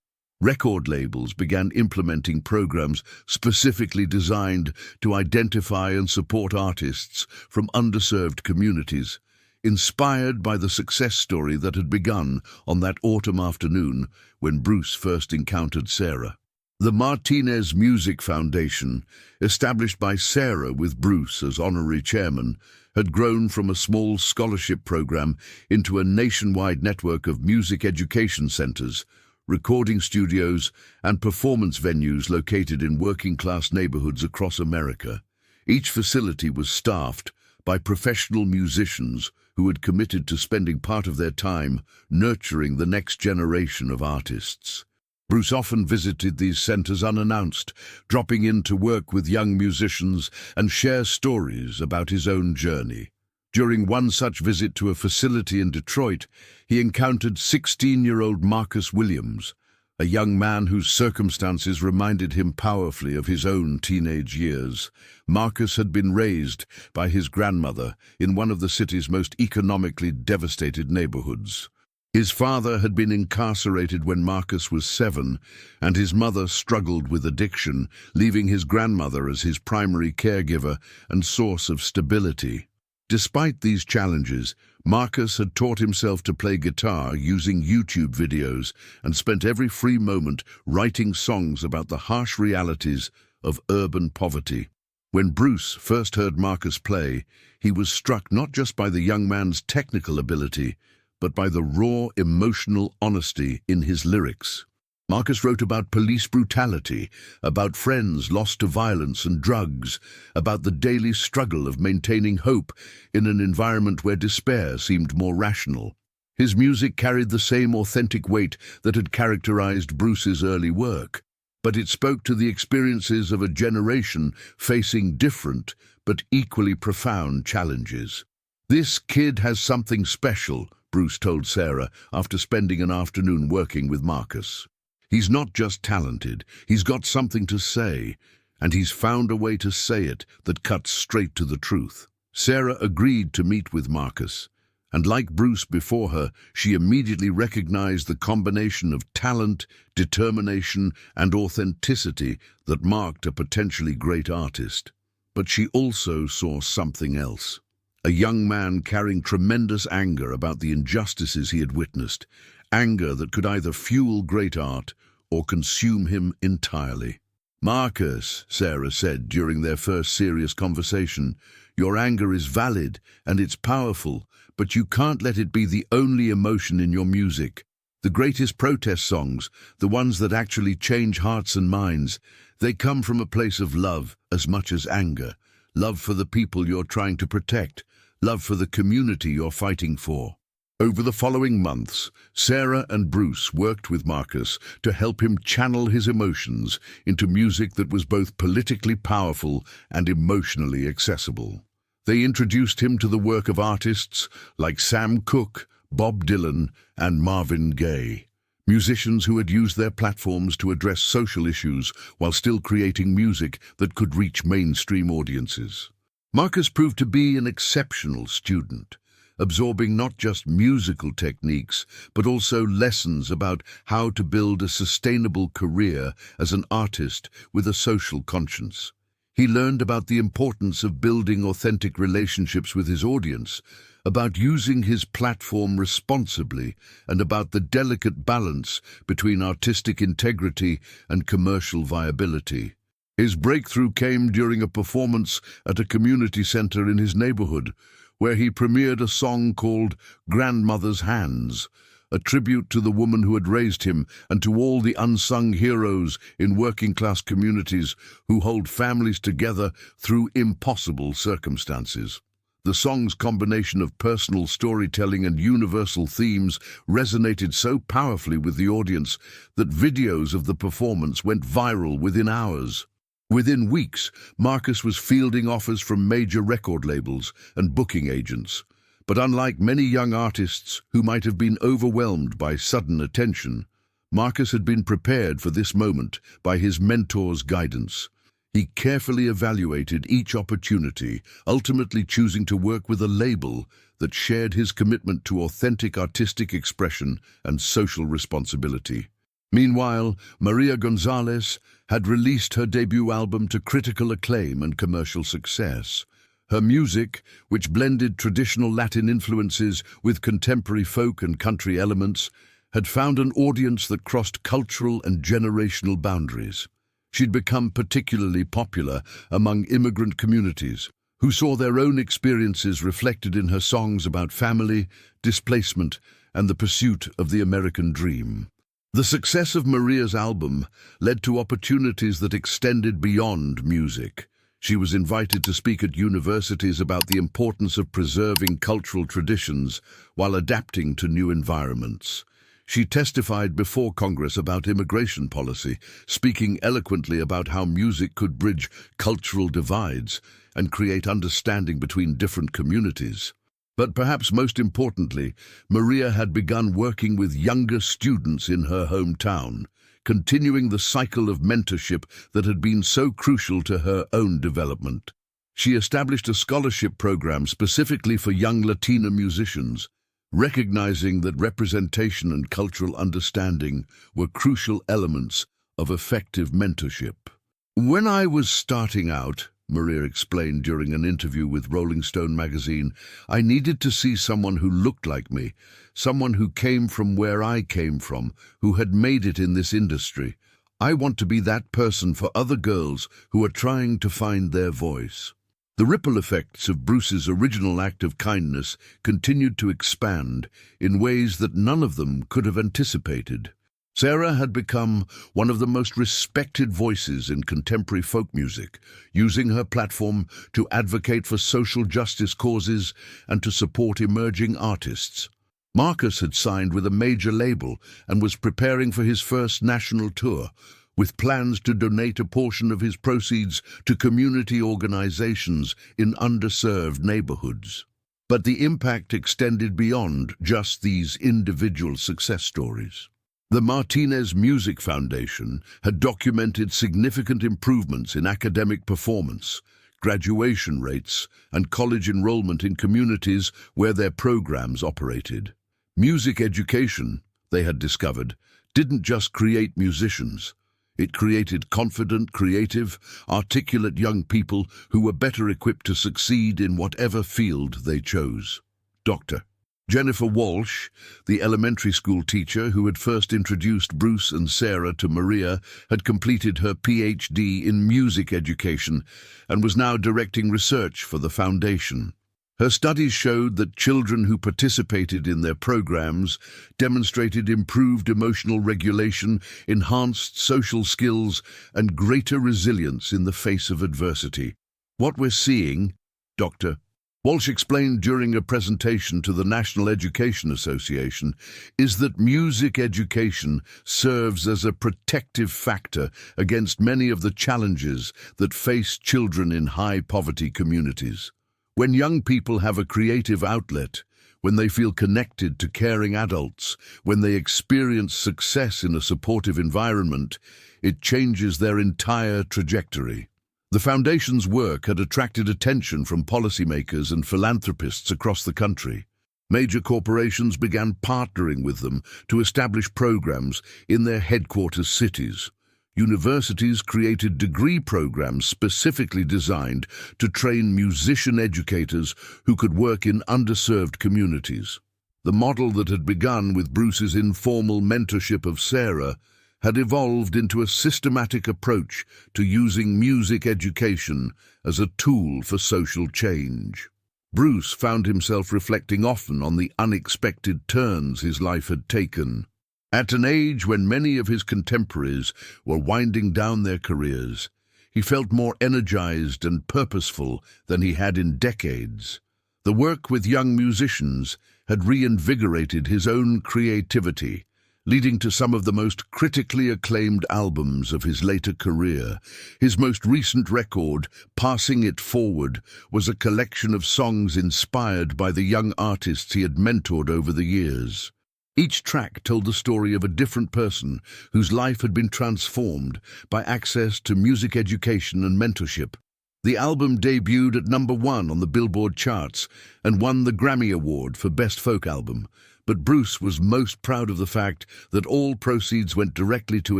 Record labels began implementing programs specifically designed to identify and support artists from underserved communities, inspired by the success story that had begun on that autumn afternoon when Bruce first encountered Sarah. The Martinez Music Foundation, established by Sarah with Bruce as honorary chairman, had grown from a small scholarship program into a nationwide network of music education centers, recording studios, and performance venues located in working-class neighborhoods across America. Each facility was staffed by professional musicians who had committed to spending part of their time nurturing the next generation of artists. Bruce often visited these centers unannounced, dropping in to work with young musicians and share stories about his own journey. During one such visit to a facility in Detroit, he encountered 16-year-old Marcus Williams, a young man whose circumstances reminded him powerfully of his own teenage years. Marcus had been raised by his grandmother in one of the city's most economically devastated neighborhoods. His father had been incarcerated when Marcus was 7, and his mother struggled with addiction, leaving his grandmother as his primary caregiver and source of stability. Despite these challenges, Marcus had taught himself to play guitar using YouTube videos and spent every free moment writing songs about the harsh realities of urban poverty. When Bruce first heard Marcus play, he was struck not just by the young man's technical ability, but by the raw emotional honesty in his lyrics. Marcus wrote about police brutality, about friends lost to violence and drugs, about the daily struggle of maintaining hope in an environment where despair seemed more rational. His music carried the same authentic weight that had characterized Bruce's early work, but it spoke to the experiences of a generation facing different but equally profound challenges. "This kid has something special," Bruce told Sarah after spending an afternoon working with Marcus. "He's not just talented, he's got something to say, and he's found a way to say it that cuts straight to the truth." Sarah agreed to meet with Marcus, and like Bruce before her, she immediately recognized the combination of talent, determination, and authenticity that marked a potentially great artist. But she also saw something else. A young man carrying tremendous anger about the injustices he had witnessed, anger that could either fuel great art or consume him entirely. "Marcus," Sarah said during their first serious conversation, "your anger is valid and it's powerful, but you can't let it be the only emotion in your music. The greatest protest songs, the ones that actually change hearts and minds, they come from a place of love as much as anger. Love for the people you're trying to protect, love for the community you're fighting for." Over the following months, Sarah and Bruce worked with Marcus to help him channel his emotions into music that was both politically powerful and emotionally accessible. They introduced him to the work of artists like Sam Cooke, Bob Dylan, and Marvin Gaye, musicians who had used their platforms to address social issues while still creating music that could reach mainstream audiences. Marcus proved to be an exceptional student, absorbing not just musical techniques, but also lessons about how to build a sustainable career as an artist with a social conscience. He learned about the importance of building authentic relationships with his audience, about using his platform responsibly, and about the delicate balance between artistic integrity and commercial viability. His breakthrough came during a performance at a community center in his neighborhood, where he premiered a song called "Grandmother's Hands," a tribute to the woman who had raised him and to all the unsung heroes in working-class communities who hold families together through impossible circumstances. The song's combination of personal storytelling and universal themes resonated so powerfully with the audience that videos of the performance went viral within hours. Within weeks, Marcus was fielding offers from major record labels and booking agents. But unlike many young artists who might have been overwhelmed by sudden attention, Marcus had been prepared for this moment by his mentor's guidance. He carefully evaluated each opportunity, ultimately choosing to work with a label that shared his commitment to authentic artistic expression and social responsibility. Meanwhile, Maria Gonzalez had released her debut album to critical acclaim and commercial success. Her music, which blended traditional Latin influences with contemporary folk and country elements, had found an audience that crossed cultural and generational boundaries. She'd become particularly popular among immigrant communities, who saw their own experiences reflected in her songs about family, displacement, and the pursuit of the American dream. The success of Maria's album led to opportunities that extended beyond music. She was invited to speak at universities about the importance of preserving cultural traditions while adapting to new environments. She testified before Congress about immigration policy, speaking eloquently about how music could bridge cultural divides and create understanding between different communities. But perhaps most importantly, Maria had begun working with younger students in her hometown, continuing the cycle of mentorship that had been so crucial to her own development. She established a scholarship program specifically for young Latina musicians, recognizing that representation and cultural understanding were crucial elements of effective mentorship. "When I was starting out," Maria explained during an interview with Rolling Stone magazine, "I needed to see someone who looked like me, someone who came from where I came from, who had made it in this industry. I want to be that person for other girls who are trying to find their voice." The ripple effects of Bruce's original act of kindness continued to expand in ways that none of them could have anticipated. Sarah had become one of the most respected voices in contemporary folk music, using her platform to advocate for social justice causes and to support emerging artists. Marcus had signed with a major label and was preparing for his first national tour, with plans to donate a portion of his proceeds to community organizations in underserved neighborhoods. But the impact extended beyond just these individual success stories. The Martinez Music Foundation had documented significant improvements in academic performance, graduation rates, and college enrollment in communities where their programs operated. Music education, they had discovered, didn't just create musicians. It created confident, creative, articulate young people who were better equipped to succeed in whatever field they chose. Dr. Jennifer Walsh, the elementary school teacher who had first introduced Bruce and Sarah to Maria, had completed her PhD in music education and was now directing research for the foundation. Her studies showed that children who participated in their programs demonstrated improved emotional regulation, enhanced social skills, and greater resilience in the face of adversity. "What we're seeing," Dr. Walsh explained during a presentation to the National Education Association, "is that music education serves as a protective factor against many of the challenges that face children in high-poverty communities. When young people have a creative outlet, when they feel connected to caring adults, when they experience success in a supportive environment, it changes their entire trajectory." The Foundation's work had attracted attention from policymakers and philanthropists across the country. Major corporations began partnering with them to establish programs in their headquarters cities. Universities created degree programs specifically designed to train musician educators who could work in underserved communities. The model that had begun with Bruce's informal mentorship of Sarah had evolved into a systematic approach to using music education as a tool for social change. Bruce found himself reflecting often on the unexpected turns his life had taken. At an age when many of his contemporaries were winding down their careers, he felt more energized and purposeful than he had in decades. The work with young musicians had reinvigorated his own creativity, leading to some of the most critically acclaimed albums of his later career. His most recent record, Passing It Forward, was a collection of songs inspired by the young artists he had mentored over the years. Each track told the story of a different person whose life had been transformed by access to music education and mentorship. The album debuted at #1 on the Billboard charts and won the Grammy Award for Best Folk Album. But Bruce was most proud of the fact that all proceeds went directly to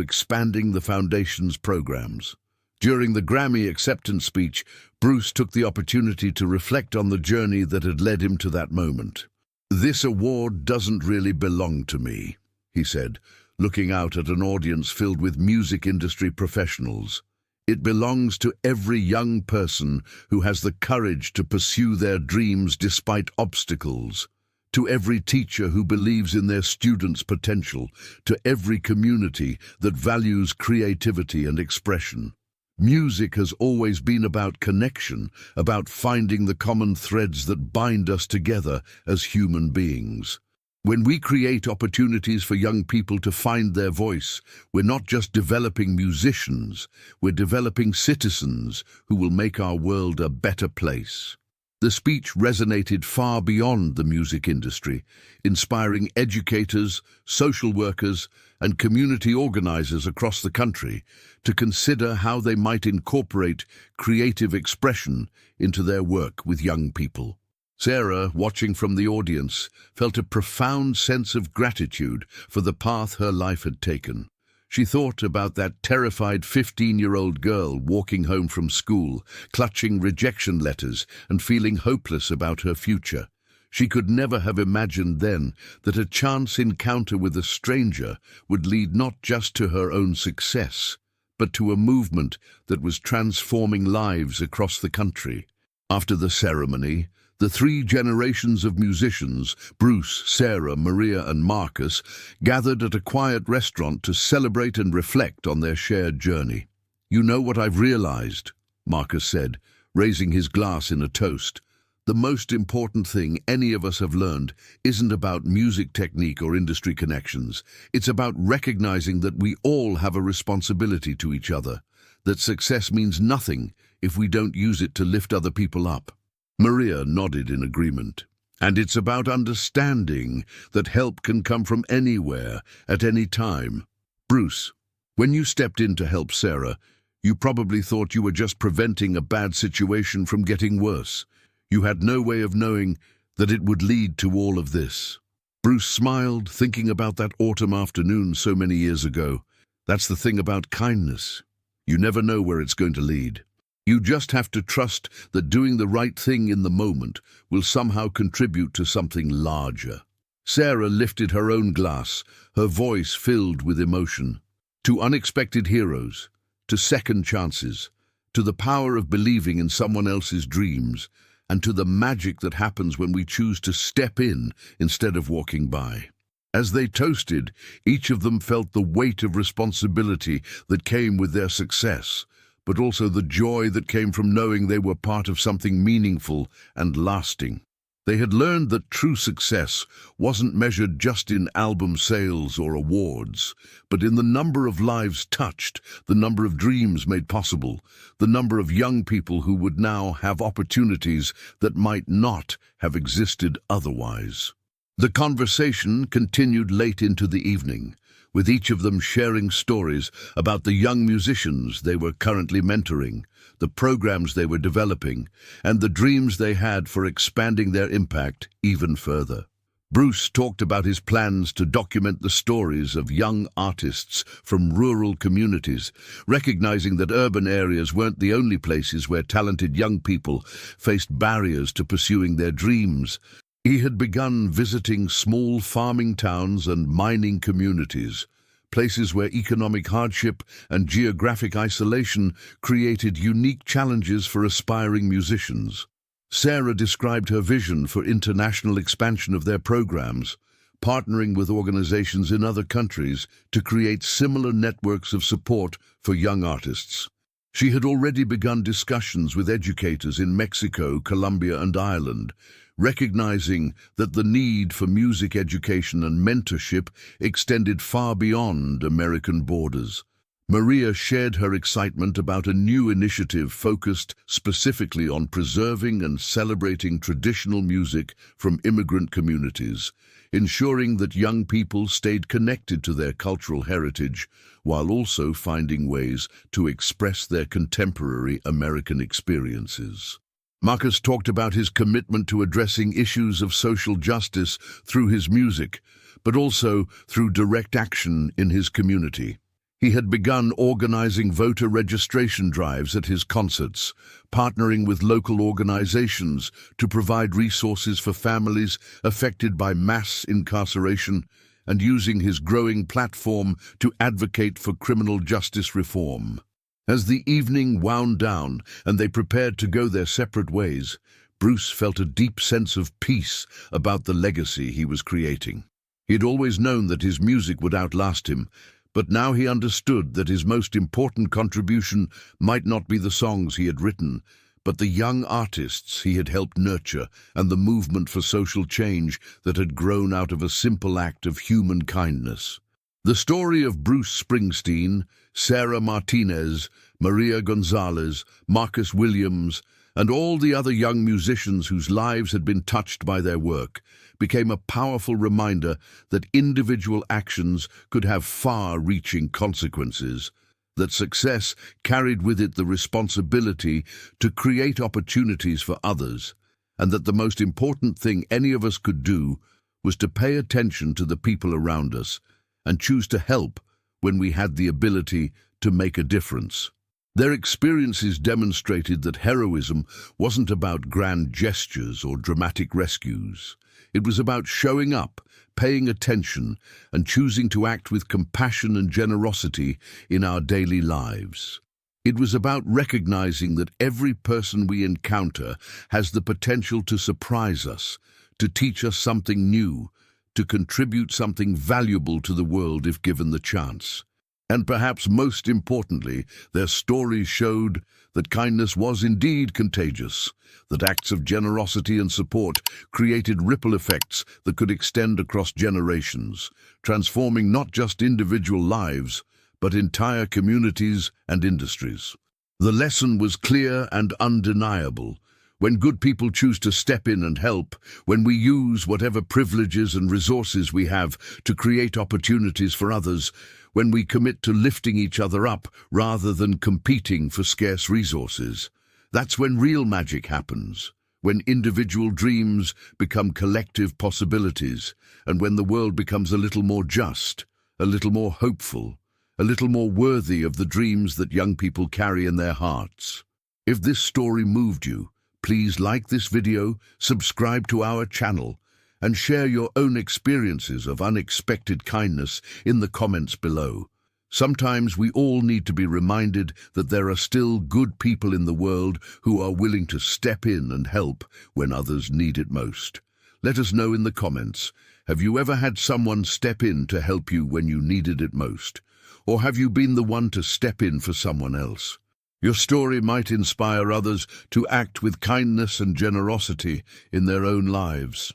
expanding the Foundation's programs. During the Grammy acceptance speech, Bruce took the opportunity to reflect on the journey that had led him to that moment. "This award doesn't really belong to me," he said, looking out at an audience filled with music industry professionals. "It belongs to every young person who has the courage to pursue their dreams despite obstacles, to every teacher who believes in their students' potential, to every community that values creativity and expression. Music has always been about connection, about finding the common threads that bind us together as human beings. When we create opportunities for young people to find their voice, we're not just developing musicians, we're developing citizens who will make our world a better place." The speech resonated far beyond the music industry, inspiring educators, social workers, and community organizers across the country to consider how they might incorporate creative expression into their work with young people. Sarah, watching from the audience, felt a profound sense of gratitude for the path her life had taken. She thought about that terrified 15-year-old girl walking home from school, clutching rejection letters and feeling hopeless about her future. She could never have imagined then that a chance encounter with a stranger would lead not just to her own success, but to a movement that was transforming lives across the country. After the ceremony, the 3 generations of musicians, Bruce, Sarah, Maria, and Marcus, gathered at a quiet restaurant to celebrate and reflect on their shared journey. "You know what I've realized," Marcus said, raising his glass in a toast. "The most important thing any of us have learned isn't about music technique or industry connections. It's about recognizing that we all have a responsibility to each other, that success means nothing if we don't use it to lift other people up." Maria nodded in agreement. "And it's about understanding that help can come from anywhere, at any time." "Bruce, when you stepped in to help Sarah, you probably thought you were just preventing a bad situation from getting worse. You had no way of knowing that it would lead to all of this." Bruce smiled, thinking about that autumn afternoon so many years ago. That's the thing about kindness. You never know where it's going to lead. You just have to trust that doing the right thing in the moment will somehow contribute to something larger. Sarah lifted her own glass, her voice filled with emotion. "To unexpected heroes, to second chances, to the power of believing in someone else's dreams, and to the magic that happens when we choose to step in instead of walking by." As they toasted, each of them felt the weight of responsibility that came with their success, but also the joy that came from knowing they were part of something meaningful and lasting. They had learned that true success wasn't measured just in album sales or awards, but in the number of lives touched, the number of dreams made possible, the number of young people who would now have opportunities that might not have existed otherwise. The conversation continued late into the evening, with each of them sharing stories about the young musicians they were currently mentoring, the programs they were developing, and the dreams they had for expanding their impact even further. Bruce talked about his plans to document the stories of young artists from rural communities, recognizing that urban areas weren't the only places where talented young people faced barriers to pursuing their dreams. He had begun visiting small farming towns and mining communities, places where economic hardship and geographic isolation created unique challenges for aspiring musicians. Sarah described her vision for international expansion of their programs, partnering with organizations in other countries to create similar networks of support for young artists. She had already begun discussions with educators in Mexico, Colombia, and Ireland, recognizing that the need for music education and mentorship extended far beyond American borders. Maria shared her excitement about a new initiative focused specifically on preserving and celebrating traditional music from immigrant communities, ensuring that young people stayed connected to their cultural heritage while also finding ways to express their contemporary American experiences. Marcus talked about his commitment to addressing issues of social justice through his music, but also through direct action in his community. He had begun organizing voter registration drives at his concerts, partnering with local organizations to provide resources for families affected by mass incarceration, and using his growing platform to advocate for criminal justice reform. As the evening wound down and they prepared to go their separate ways, Bruce felt a deep sense of peace about the legacy he was creating. He had always known that his music would outlast him, but now he understood that his most important contribution might not be the songs he had written, but the young artists he had helped nurture and the movement for social change that had grown out of a simple act of human kindness. The story of Bruce Springsteen, Sarah Martinez, Maria Gonzalez, Marcus Williams, and all the other young musicians whose lives had been touched by their work became a powerful reminder that individual actions could have far-reaching consequences, that success carried with it the responsibility to create opportunities for others, and that the most important thing any of us could do was to pay attention to the people around us and choose to help when we had the ability to make a difference. Their experiences demonstrated that heroism wasn't about grand gestures or dramatic rescues. It was about showing up, paying attention, and choosing to act with compassion and generosity in our daily lives. It was about recognizing that every person we encounter has the potential to surprise us, to teach us something new, to contribute something valuable to the world if given the chance. And perhaps most importantly, their stories showed that kindness was indeed contagious, that acts of generosity and support created ripple effects that could extend across generations, transforming not just individual lives, but entire communities and industries. The lesson was clear and undeniable. When good people choose to step in and help, when we use whatever privileges and resources we have to create opportunities for others, when we commit to lifting each other up rather than competing for scarce resources, that's when real magic happens, when individual dreams become collective possibilities, and when the world becomes a little more just, a little more hopeful, a little more worthy of the dreams that young people carry in their hearts. If this story moved you, please like this video, subscribe to our channel, and share your own experiences of unexpected kindness in the comments below. Sometimes we all need to be reminded that there are still good people in the world who are willing to step in and help when others need it most. Let us know in the comments, have you ever had someone step in to help you when you needed it most? Or have you been the one to step in for someone else? Your story might inspire others to act with kindness and generosity in their own lives.